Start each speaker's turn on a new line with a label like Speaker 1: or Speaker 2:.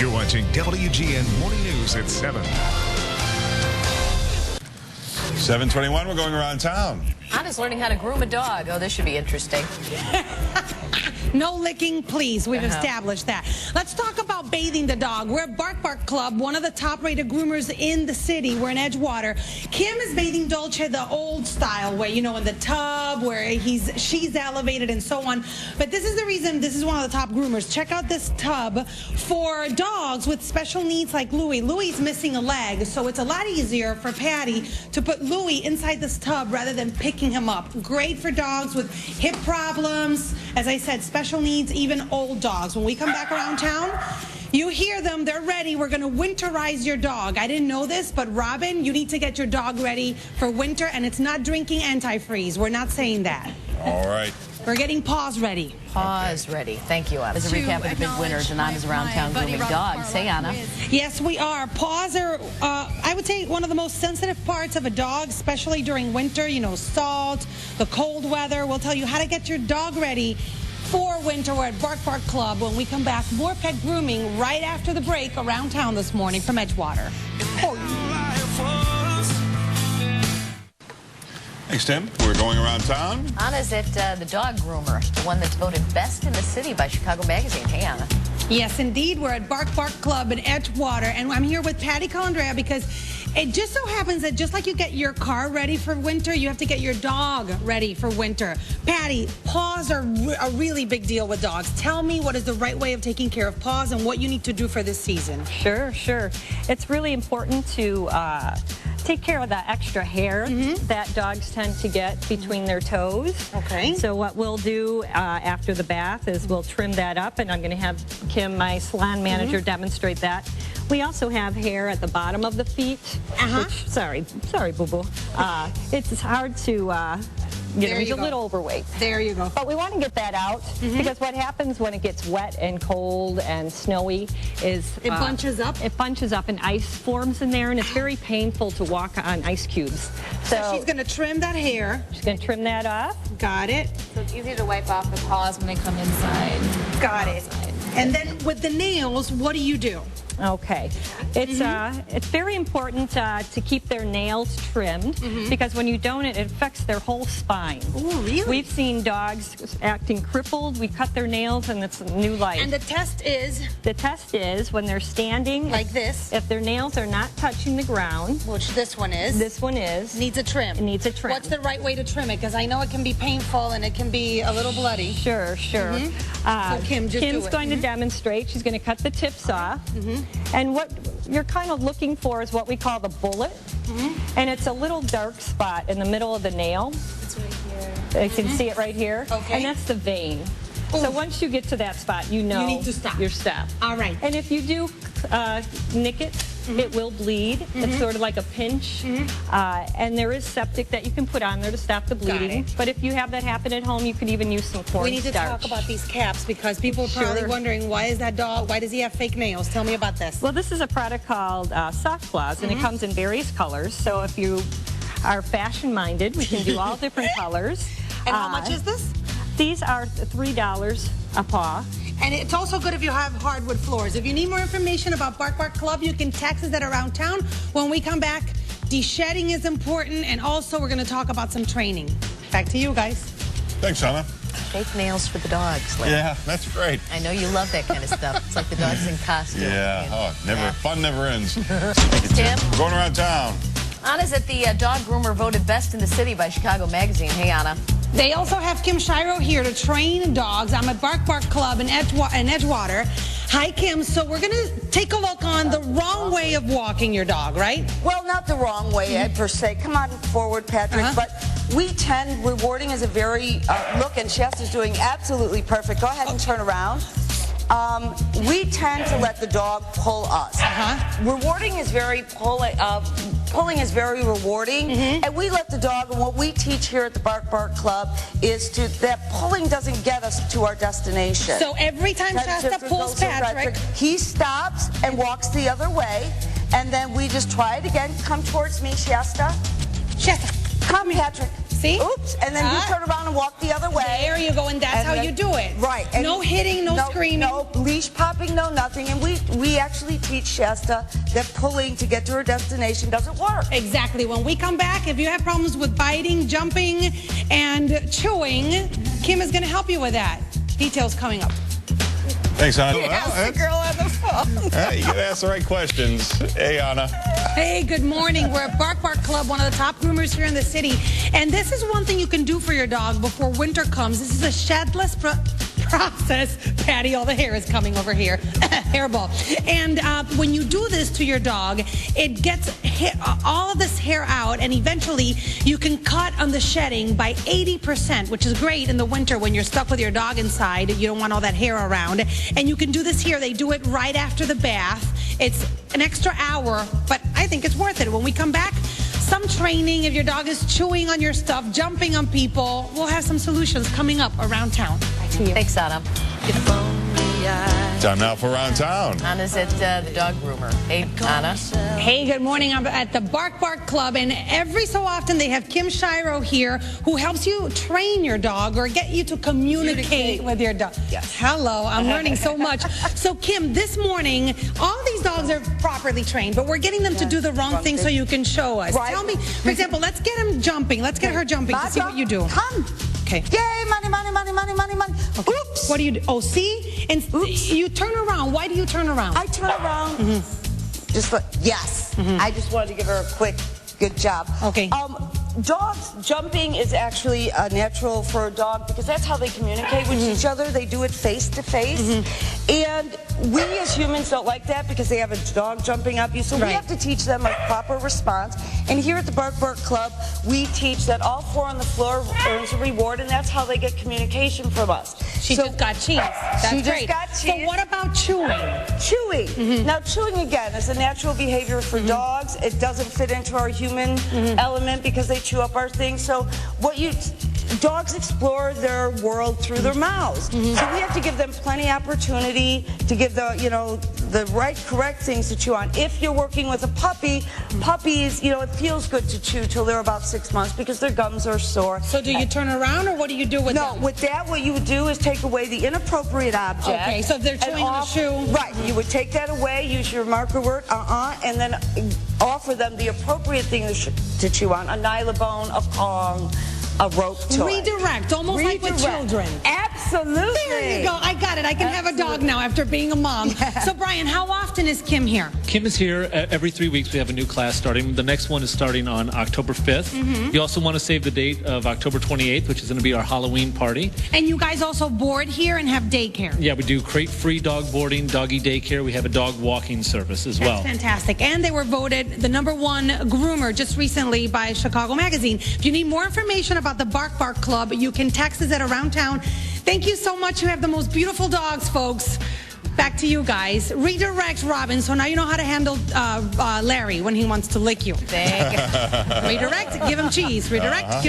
Speaker 1: You're watching WGN Morning News at 7.
Speaker 2: 7:21, we're going around town.
Speaker 3: Anna's learning how to groom a dog. Oh, this should be interesting.
Speaker 4: No licking, please. We've established that. Let's talk about bathing the dog. We're at Bark Club, one of the top-rated groomers in the city. We're in Edgewater. Kim is bathing Dolce the old style way, you know, in the tub where she's elevated and so on. But this is the reason this is one of the top groomers. Check out this tub for dogs with special needs like Louie. Louie's missing a leg, so it's a lot easier for Patty to put Louie inside this tub rather than picking him up. Great for dogs with hip problems. As I said, special needs, even old dogs. When we come back around town, you hear them, they're ready. We're going to winterize your dog. I didn't know this, but Robin, you need to get your dog ready for winter, and it's not drinking antifreeze. We're not saying that.
Speaker 2: All right.
Speaker 4: We're getting paws ready.
Speaker 3: Paws ready. Thank you, Anna. As a recap of the big winners, and Anna's around town grooming dogs. Hey, Anna.
Speaker 4: Yes, we are. Paws are, I would say, one of the most sensitive parts of a dog, especially during winter. You know, salt, the cold weather. We'll tell you how to get your dog ready for winter. We're at Bark Club. When we come back, more pet grooming right after the break around town this morning from Edgewater.
Speaker 2: Thanks, Tim. We're going around town.
Speaker 3: Anna's at the dog groomer, the one that's voted best in the city by Chicago Magazine. Hey, Anna.
Speaker 4: Yes, indeed. We're at Bark Club in Edgewater, and I'm here with Patty Calandrea because it just so happens that just like you get your car ready for winter, you have to get your dog ready for winter. Patty, paws are a really big deal with dogs. Tell me what is the right way of taking care of paws and what you need to do for this season.
Speaker 5: Sure. It's really important to take care of the extra hair that dogs tend to get between their toes.
Speaker 4: Okay.
Speaker 5: So what we'll do after the bath is we'll trim that up, and I'm going to have Kim, my salon manager, demonstrate that. We also have hair at the bottom of the feet. Which, sorry, boo-boo. It's hard to he's a little overweight.
Speaker 4: There you go.
Speaker 5: But we want to get that out because what happens when it gets wet and cold and snowy is
Speaker 4: it bunches up.
Speaker 5: It bunches up and ice forms in there, and it's very painful to walk on ice cubes.
Speaker 4: So she's going to trim that hair.
Speaker 5: She's going to trim that off.
Speaker 4: Got it.
Speaker 6: So it's easy to wipe off the paws when they come inside.
Speaker 4: Got it. And then with the nails, what do you do?
Speaker 5: Okay, it's very important to keep their nails trimmed because when you don't, it affects their whole spine.
Speaker 4: Oh, really?
Speaker 5: We've seen dogs acting crippled. We cut their nails, and it's new life.
Speaker 4: And the test is?
Speaker 5: The test is when they're standing
Speaker 4: like this.
Speaker 5: If their nails are not touching the ground,
Speaker 4: which this one is.
Speaker 5: This one is.
Speaker 4: Needs a trim.
Speaker 5: It needs a trim.
Speaker 4: What's the right way to trim it? Because I know it can be painful and it can be a little bloody.
Speaker 5: Sure.
Speaker 4: So Kim's
Speaker 5: going to demonstrate. She's going to cut the tips off. And what you're kind of looking for is what we call the bullet. And it's a little dark spot in the middle of the nail.
Speaker 6: It's right here.
Speaker 5: You can see it right here.
Speaker 4: Okay.
Speaker 5: And that's the vein.
Speaker 4: Ooh.
Speaker 5: So once you get to that spot, you know
Speaker 4: you need to stop.
Speaker 5: Your step.
Speaker 4: All right.
Speaker 5: And if you do nick it, it will bleed. It's sort of like a pinch. And there is septic that you can put on there to stop the bleeding. But if you have that happen at home, you could even use some cornstarch.
Speaker 4: We need to talk about these caps because people are probably wondering, why is that dog, why does he have fake nails? Tell me about this.
Speaker 5: Well, this is a product called Soft Claws, and it comes in various colors. So if you are fashion-minded, we can do all different colors.
Speaker 4: And how much is this?
Speaker 5: These are $3 a paw.
Speaker 4: And it's also good if you have hardwood floors. If you need more information about Bark Club, you can text us at around town. When we come back, de-shedding is important, and also we're going to talk about some training. Back to you guys.
Speaker 2: Thanks, Anna.
Speaker 3: Fake nails for the dogs.
Speaker 2: Yeah, that's great.
Speaker 3: I know you love that kind of stuff. It's like the dogs in costume.
Speaker 2: Yeah, fun never ends.
Speaker 3: Tim?
Speaker 2: We're going around town.
Speaker 3: Anna's at the dog groomer voted best in the city by Chicago Magazine. Hey, Anna.
Speaker 4: They also have Kim Shiro here to train dogs. I'm at Bark Club in Edgewater. Hi, Kim. So we're going to take a look on the wrong way of walking your dog, right?
Speaker 7: Well, not the wrong way, per se. Come on forward, Patrick. But rewarding is a very, look, and Shasta's doing absolutely perfect. Go ahead and turn around. We tend to let the dog pull us. Rewarding is very pulling is very rewarding, and we let the dog. And what we teach here at the Bark Club is that pulling doesn't get us to our destination.
Speaker 4: So every time Shasta pulls Patrick,
Speaker 7: he stops and walks the other way, and then we just try it again. Come towards me, Shasta.
Speaker 4: Shasta,
Speaker 7: come, Patrick.
Speaker 4: See?
Speaker 7: Oops. And then you turn around and walk the other way.
Speaker 4: There you go, and that's how you do it.
Speaker 7: Right. And
Speaker 4: no hitting, no screaming.
Speaker 7: No leash popping, no nothing. And we actually teach Shasta that pulling to get to her destination doesn't work.
Speaker 4: Exactly. When we come back, if you have problems with biting, jumping, and chewing, Kim is going to help you with that. Details coming up.
Speaker 2: Thanks, Anna.
Speaker 7: Ask the girl on the phone.
Speaker 2: You gotta ask the right questions. Hey, Anna.
Speaker 4: Hey, good morning. We're at Bark Club, one of the top groomers here in the city. And this is one thing you can do for your dog before winter comes. This is a shedless process. Patty, all the hair is coming over here. Hairball. And when you do this to your dog, it gets all of this hair out, and eventually you can cut on the shedding by 80%, which is great in the winter when you're stuck with your dog inside. You don't want all that hair around. And you can do this here. They do it right after the bath. It's an extra hour, but I think it's worth it. When we come back, some training. If your dog is chewing on your stuff, jumping on people, we'll have some solutions coming up around town. Back to you.
Speaker 3: Thanks, Anna.
Speaker 2: Time now for Around Town.
Speaker 3: Anna's at the dog groomer. Hey, Anna.
Speaker 4: Hey, good morning. I'm at the Bark Club, and every so often they have Kim Shiro here who helps you train your dog or get you to communicate with your dog.
Speaker 7: Yes.
Speaker 4: Hello, I'm learning so much. So, Kim, this morning, all these dogs are properly trained, but we're getting them to do the wrong thing so you can show us.
Speaker 7: Right.
Speaker 4: Tell me, for example, let's get him jumping. Let's get her jumping to see what you do.
Speaker 7: Come.
Speaker 4: Okay.
Speaker 7: Yay, money, money, money, money, money, money.
Speaker 4: Okay.
Speaker 7: Oops.
Speaker 4: What do you do? Oh, see? And you turn around. Why do you turn around?
Speaker 7: I turn around. Just like, yes. I just wanted to give her a quick, good job.
Speaker 4: Okay.
Speaker 7: Dogs jumping is actually natural for a dog because that's how they communicate with each other. They do it face to face. And we as humans don't like that because they have a dog jumping up you. So we have to teach them a proper response. And here at the Bark Club, we teach that all four on the floor earns a reward, and that's how they get communication from us.
Speaker 4: She just got cheese. That's
Speaker 7: she
Speaker 4: great.
Speaker 7: just got cheese.
Speaker 4: So what about chewing?
Speaker 7: Chewing. Now, chewing, again, is a natural behavior for dogs. It doesn't fit into our human element because they chew up our things. So dogs explore their world through their mouths. So we have to give them plenty of opportunity to give the right, correct things to chew on. If you're working with a puppy, puppies, it feels good to chew till they're about 6 months because their gums are sore.
Speaker 4: So do you turn around, or what do you do with them?
Speaker 7: No, with that, what you would do is take away the inappropriate object.
Speaker 4: Okay, so if they're chewing on a shoe.
Speaker 7: Right, you would take that away, use your marker word, and then offer them the appropriate thing to chew on, a nylabone, a Kong, a rope toy.
Speaker 4: Redirect, almost like with children.
Speaker 7: Absolutely.
Speaker 4: There you go. I got it. I can have a dog now after being a mom. So, Brian, how often is Kim here?
Speaker 8: Kim is here every 3 weeks. We have a new class starting. The next one is starting on October 5th. You also want to save the date of October 28th, which is going to be our Halloween party.
Speaker 4: And you guys also board here and have daycare?
Speaker 8: Yeah, we do crate-free dog boarding, doggy daycare. We have a dog walking service as well.
Speaker 4: That's fantastic. And they were voted the #1 groomer just recently by Chicago Magazine. If you need more information about the Bark Club, you can text us at Around Town. Thank you so much. You have the most beautiful dogs, folks. Back to you guys. Redirect, Robin, so now you know how to handle Larry when he wants to lick you.
Speaker 3: Thank you.
Speaker 4: Redirect, give him cheese. Redirect, give